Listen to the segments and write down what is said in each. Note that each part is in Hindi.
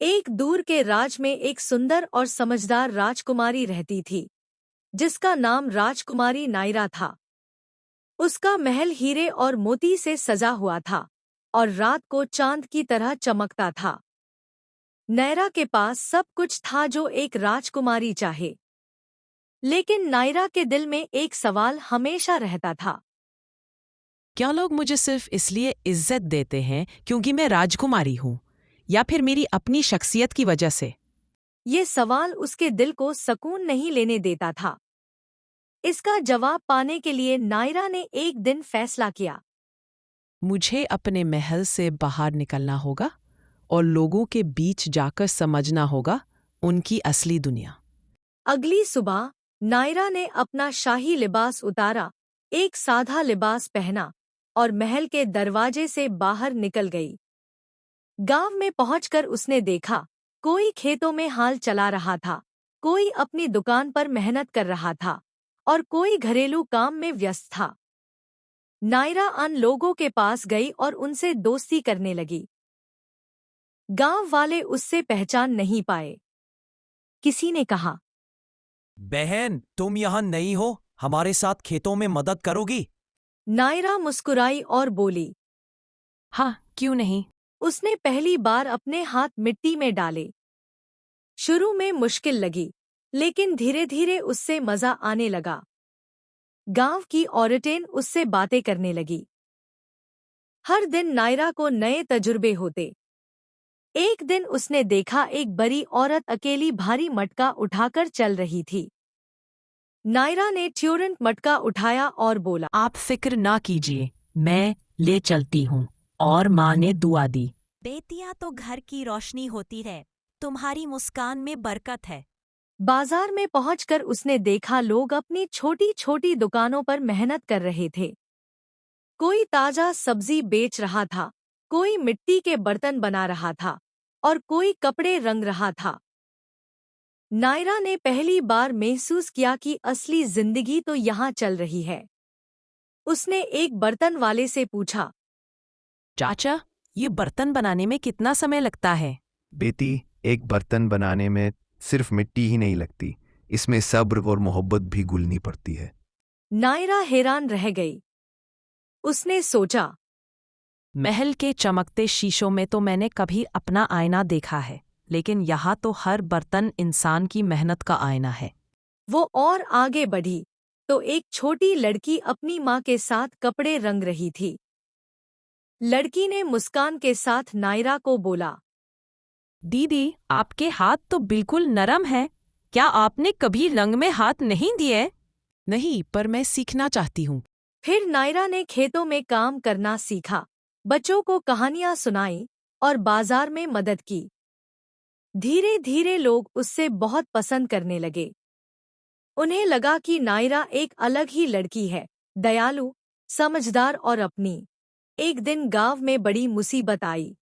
एक दूर के राज में एक सुंदर और समझदार राजकुमारी रहती थी, जिसका नाम राजकुमारी नायरा था। उसका महल हीरे और मोती से सजा हुआ था और रात को चांद की तरह चमकता था। नायरा के पास सब कुछ था जो एक राजकुमारी चाहे, लेकिन नायरा के दिल में एक सवाल हमेशा रहता था। क्या लोग मुझे सिर्फ इसलिए इज्जत देते हैं क्योंकि मैं राजकुमारी हूँ, या फिर मेरी अपनी शख्सियत की वजह से? ये सवाल उसके दिल को सुकून नहीं लेने देता था। इसका जवाब पाने के लिए नायरा ने एक दिन फैसला किया। मुझे अपने महल से बाहर निकलना होगा और लोगों के बीच जाकर समझना होगा उनकी असली दुनिया। अगली सुबह नायरा ने अपना शाही लिबास उतारा, एक सादा लिबास पहना और महल के दरवाजे से बाहर निकल गई। गांव में पहुंचकर उसने देखा, कोई खेतों में हाल चला रहा था, कोई अपनी दुकान पर मेहनत कर रहा था और कोई घरेलू काम में व्यस्त था। नायरा अन लोगों के पास गई और उनसे दोस्ती करने लगी। गांव वाले उससे पहचान नहीं पाए। किसी ने कहा, बहन, तुम यहाँ नहीं हो, हमारे साथ खेतों में मदद करोगी? नायरा मुस्कुराई और बोली। हाँ, क्यों नहीं। उसने पहली बार अपने हाथ मिट्टी में डाले। शुरू में मुश्किल लगी, लेकिन धीरे धीरे उससे मजा आने लगा। गांव की औरतें उससे बातें करने लगी। हर दिन नायरा को नए तजुर्बे होते। एक दिन उसने देखा, एक बड़ी औरत अकेली भारी मटका उठाकर चल रही थी। नायरा ने तुरंत मटका उठाया और बोला, आप फिक्र ना कीजिए, मैं ले चलती हूँ। और माँ ने दुआ दी। बेटियां तो घर की रोशनी होती है, तुम्हारी मुस्कान में बरकत है। बाजार में पहुंचकर उसने देखा, लोग अपनी छोटी छोटी दुकानों पर मेहनत कर रहे थे। कोई ताजा सब्जी बेच रहा था, कोई मिट्टी के बर्तन बना रहा था और कोई कपड़े रंग रहा था। नायरा ने पहली बार महसूस किया कि असली जिंदगी तो यहाँ चल रही है। उसने एक बर्तन वाले से पूछा, चाचा, ये बर्तन बनाने में कितना समय लगता है? बेटी, एक बर्तन बनाने में सिर्फ मिट्टी ही नहीं लगती, इसमें सब्र और मोहब्बत भी घुलनी पड़ती है। नायरा हैरान रह गई। उसने सोचा, महल के चमकते शीशों में तो मैंने कभी अपना आईना देखा है, लेकिन यहाँ तो हर बर्तन इंसान की मेहनत का आईना है। वो और आगे बढ़ी तो एक छोटी लड़की अपनी माँ के साथ कपड़े रंग रही थी। लड़की ने मुस्कान के साथ नायरा को बोला, दीदी, आपके हाथ तो बिल्कुल नरम हैं। क्या आपने कभी रंग में हाथ नहीं दिए? नहीं, पर मैं सीखना चाहती हूँ। फिर नायरा ने खेतों में काम करना सीखा, बच्चों को कहानियां सुनाई और बाजार में मदद की। धीरे धीरे लोग उससे बहुत पसंद करने लगे। उन्हें लगा कि नायरा एक अलग ही लड़की है, दयालु, समझदार और अपनी। एक दिन गांव में बड़ी मुसीबत आई।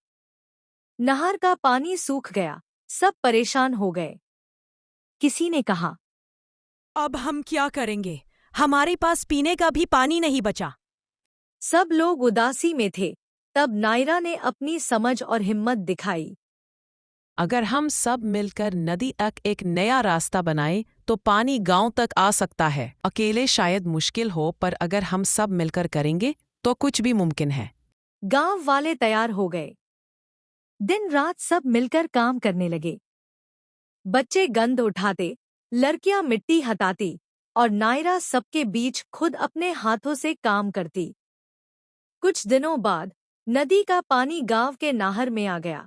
नहर का पानी सूख गया, सब परेशान हो गए। किसी ने कहा, अब हम क्या करेंगे? हमारे पास पीने का भी पानी नहीं बचा। सब लोग उदासी में थे। तब नायरा ने अपनी समझ और हिम्मत दिखाई। अगर हम सब मिलकर नदी तक एक नया रास्ता बनाएं, तो पानी गांव तक आ सकता है। अकेले शायद मुश्किल हो, पर अगर हम सब मिलकर करेंगे तो कुछ भी मुमकिन है। गांव वाले तैयार हो गए। दिन रात सब मिलकर काम करने लगे। बच्चे गंद उठाते, लड़कियां मिट्टी हटाती और नायरा सबके बीच खुद अपने हाथों से काम करती। कुछ दिनों बाद नदी का पानी गांव के नहर में आ गया।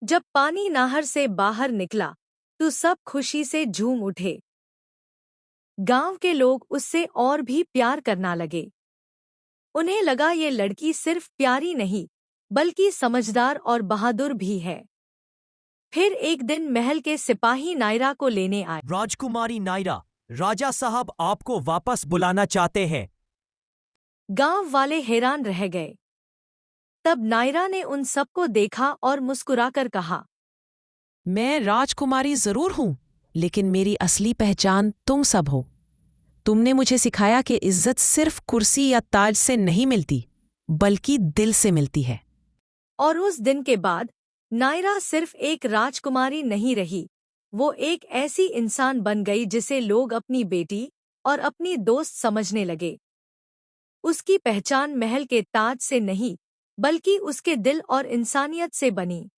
जब पानी नहर से बाहर निकला तो सब खुशी से झूम उठे। गांव के लोग उससे और भी प्यार करना लगे। उन्हें लगा, ये लड़की सिर्फ प्यारी नहीं, बल्कि समझदार और बहादुर भी है। फिर एक दिन महल के सिपाही नायरा को लेने आए। राजकुमारी नायरा, राजा साहब आपको वापस बुलाना चाहते हैं। गांव वाले हैरान रह गए। तब नायरा ने उन सबको देखा और मुस्कुराकर कहा, मैं राजकुमारी जरूर हूँ, लेकिन मेरी असली पहचान तुम सब हो। तुमने मुझे सिखाया कि इज्जत सिर्फ कुर्सी या ताज से नहीं मिलती, बल्कि दिल से मिलती है। और उस दिन के बाद नायरा सिर्फ एक राजकुमारी नहीं रही, वो एक ऐसी इंसान बन गई जिसे लोग अपनी बेटी और अपनी दोस्त समझने लगे। उसकी पहचान महल के ताज से नहीं, बल्कि उसके दिल और इंसानियत से बनी।